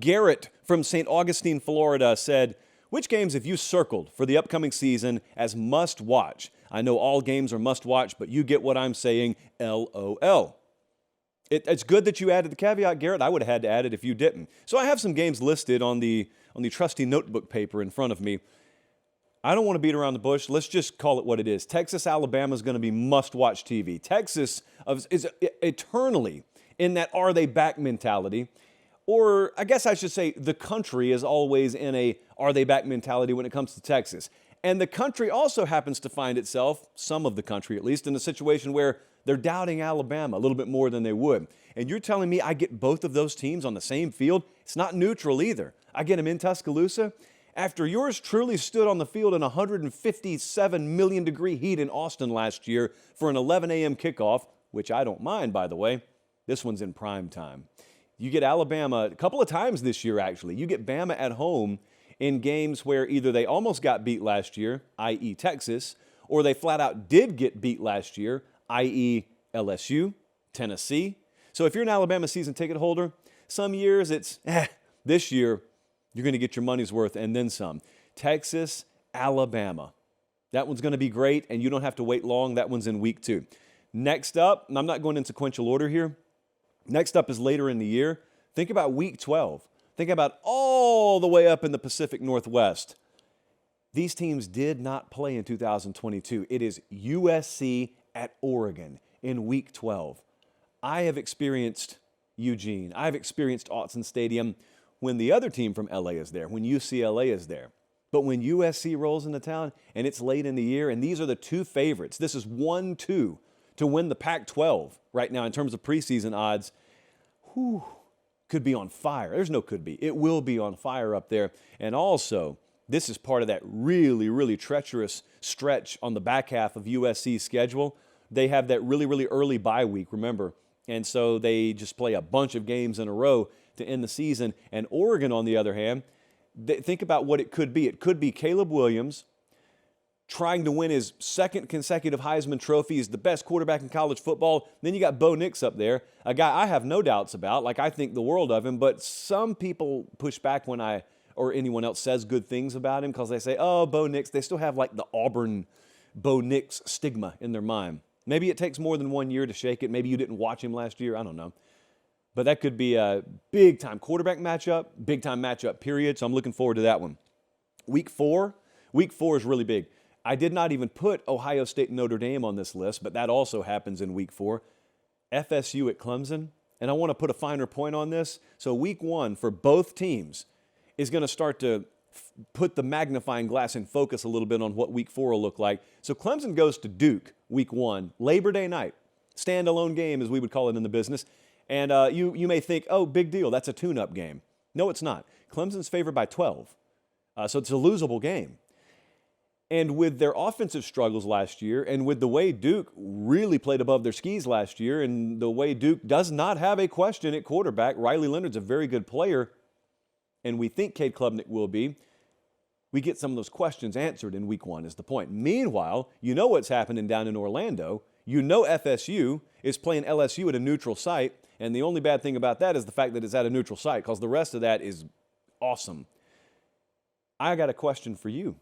Garrett from St. Augustine, Florida said, which games have you circled for the upcoming season as must watch? I know all games are must watch, but you get what I'm saying, LOL. It's good that you added the caveat, Garrett. I would have had to add it if you didn't. So I have some games listed on the trusty notebook paper in front of me. I don't want to beat around the bush. Let's just call it what it is. Texas, Alabama is going to be must-watch TV. Texas is eternally in that are they back mentality. Or I guess I should say the country is always in a are they back mentality when it comes to Texas. And the country also happens to find itself, some of the country at least, in a situation where they're doubting Alabama a little bit more than they would. And you're telling me I get both of those teams on the same field? It's not neutral either. I get them in Tuscaloosa. After yours truly stood on the field in 157 million degree heat in Austin last year for an 11 a.m. kickoff, which I don't mind, by the way, this one's in prime time. You get Alabama a couple of times this year, actually. You get Bama at home in games where either they almost got beat last year, i.e. Texas, or they flat out did get beat last year, i.e. LSU, Tennessee. So if you're an Alabama season ticket holder, some years it's, this year you're going to get your money's worth and then some. Texas, Alabama. That one's going to be great, and you don't have to wait long. That one's in week 2. Next up, and I'm not going in sequential order here, next up is later in the year. Think about week 12. Think about all the way up in the Pacific Northwest. These teams did not play in 2022. It is USC at Oregon in week 12. I have experienced Eugene. I've experienced Autzen Stadium when the other team from LA is there, when UCLA is there. But when USC rolls into town and it's late in the year, and these are the two favorites, this is 1-2 to win the Pac-12 right now in terms of preseason odds, could be on fire. There's no could be. It will be on fire up there. And also, this is part of that really, really treacherous stretch on the back half of USC's schedule. They have that really, really early bye week, remember. And so they just play a bunch of games in a row to end the season. And Oregon, on the other hand, think about what it could be. It could be Caleb Williams trying to win his second consecutive Heisman Trophy. He's the best quarterback in college football. Then you got Bo Nix up there, a guy I have no doubts about. Like, I think the world of him, but some people push back when I or anyone else says good things about him because they say, oh, Bo Nix. They still have like the Auburn Bo Nix stigma in their mind. Maybe it takes more than 1 year to shake it. Maybe you didn't watch him last year. I don't know. But that could be a big-time quarterback matchup, big-time matchup, period. So I'm looking forward to that one. Week 4 is really big. I did not even put Ohio State and Notre Dame on this list, but that also happens in week 4. FSU at Clemson. And I want to put a finer point on this. So week 1 for both teams is going to start to put the magnifying glass in focus a little bit on what week 4 will look like. So Clemson goes to Duke week 1, Labor Day night. Standalone game, as we would call it in the business. And you may think, oh, big deal, that's a tune-up game. No, it's not. Clemson's favored by 12. So it's a losable game. And with their offensive struggles last year, and with the way Duke really played above their skis last year, and the way Duke does not have a question at quarterback, Riley Leonard's a very good player, and we think Cade Klubnik will be, we get some of those questions answered in week 1 is the point. Meanwhile, you know what's happening down in Orlando. You know FSU is playing LSU at a neutral site, and the only bad thing about that is the fact that it's at a neutral site, because the rest of that is awesome. I got a question for you.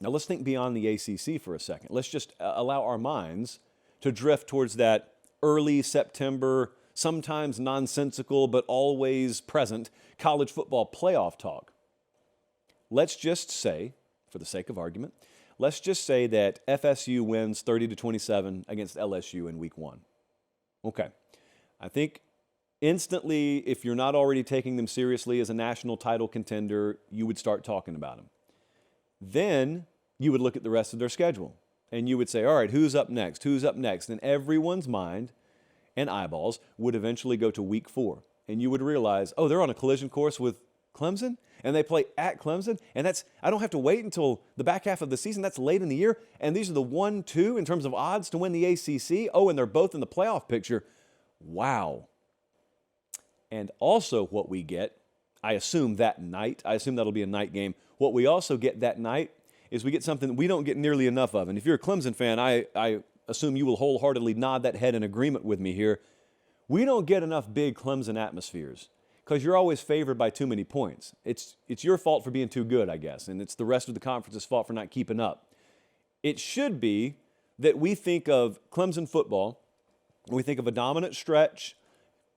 Now, let's think beyond the ACC for a second. Let's just allow our minds to drift towards that early September, sometimes nonsensical but always present college football playoff talk. Let's just say, for the sake of argument, let's just say that FSU wins 30-27 against LSU in week 1. Okay. I think instantly, if you're not already taking them seriously as a national title contender, you would start talking about them. Then you would look at the rest of their schedule, and you would say, all right, who's up next? Who's up next? And everyone's mind and eyeballs would eventually go to week 4, and you would realize, oh, they're on a collision course with Clemson, and they play at Clemson, and I don't have to wait until the back half of the season. That's late in the year, and these are the 1-2 in terms of odds to win the ACC. Oh, and they're both in the playoff picture. Wow. And also what we get, I assume that night, I assume that'll be a night game. What we also get that night is we get something we don't get nearly enough of. And if you're a Clemson fan, I assume you will wholeheartedly nod that head in agreement with me here. We don't get enough big Clemson atmospheres. because you're always favored by too many points. It's your fault for being too good, I guess, and it's the rest of the conference's fault for not keeping up. It should be that we think of Clemson football, we think of a dominant stretch,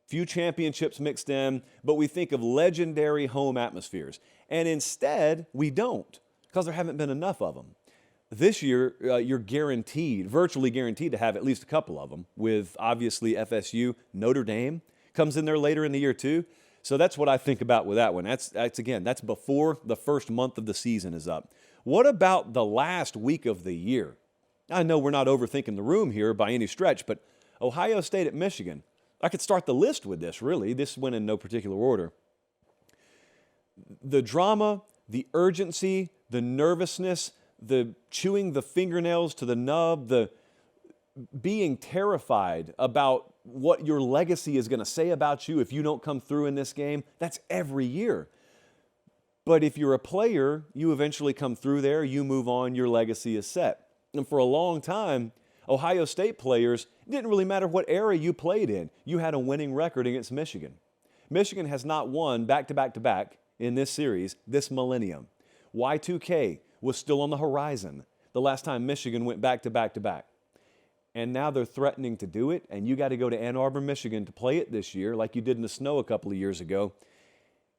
few championships mixed in, but we think of legendary home atmospheres. And instead, we don't, because there haven't been enough of them. This year, you're guaranteed, virtually guaranteed to have at least a couple of them, with obviously FSU. Notre Dame comes in there later in the year too. So that's what I think about with that one. That's before the first month of the season is up. What about the last week of the year? I know we're not overthinking the room here by any stretch, but Ohio State at Michigan. I could start the list with this, really. This went in no particular order. The drama, the urgency, the nervousness, the chewing the fingernails to the nub, the being terrified about what your legacy is going to say about you if you don't come through in this game, that's every year. But if you're a player, you eventually come through there, you move on, your legacy is set. And for a long time, Ohio State players, it didn't really matter what era you played in. You had a winning record against Michigan. Michigan has not won back-to-back-to-back in this series this millennium. Y2K was still on the horizon the last time Michigan went back-to-back-to-back. And now they're threatening to do it, and you got to go to Ann Arbor, Michigan to play it this year like you did in the snow a couple of years ago.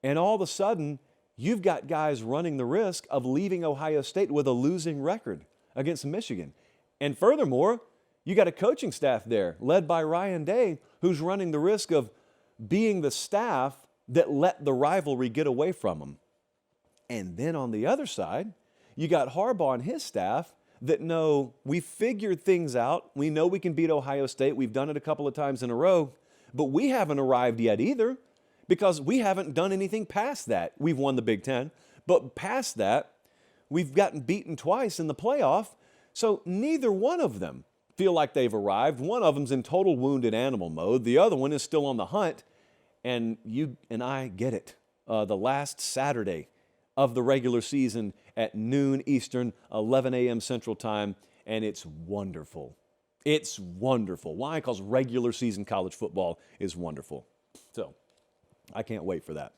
And all of a sudden, you've got guys running the risk of leaving Ohio State with a losing record against Michigan. And furthermore, you got a coaching staff there led by Ryan Day, who's running the risk of being the staff that let the rivalry get away from them. And then on the other side, you got Harbaugh and his staff that know we figured things out. We know we can beat Ohio State. We've done it a couple of times in a row, but we haven't arrived yet either because we haven't done anything past that. We've won the Big Ten, but past that, we've gotten beaten twice in the playoff. So neither one of them feel like they've arrived. One of them's in total wounded animal mode. The other one is still on the hunt. And you and I get it. The last Saturday of the regular season at noon Eastern, 11 a.m. Central Time, and it's wonderful. It's wonderful. Why? Because regular season college football is wonderful. So I can't wait for that.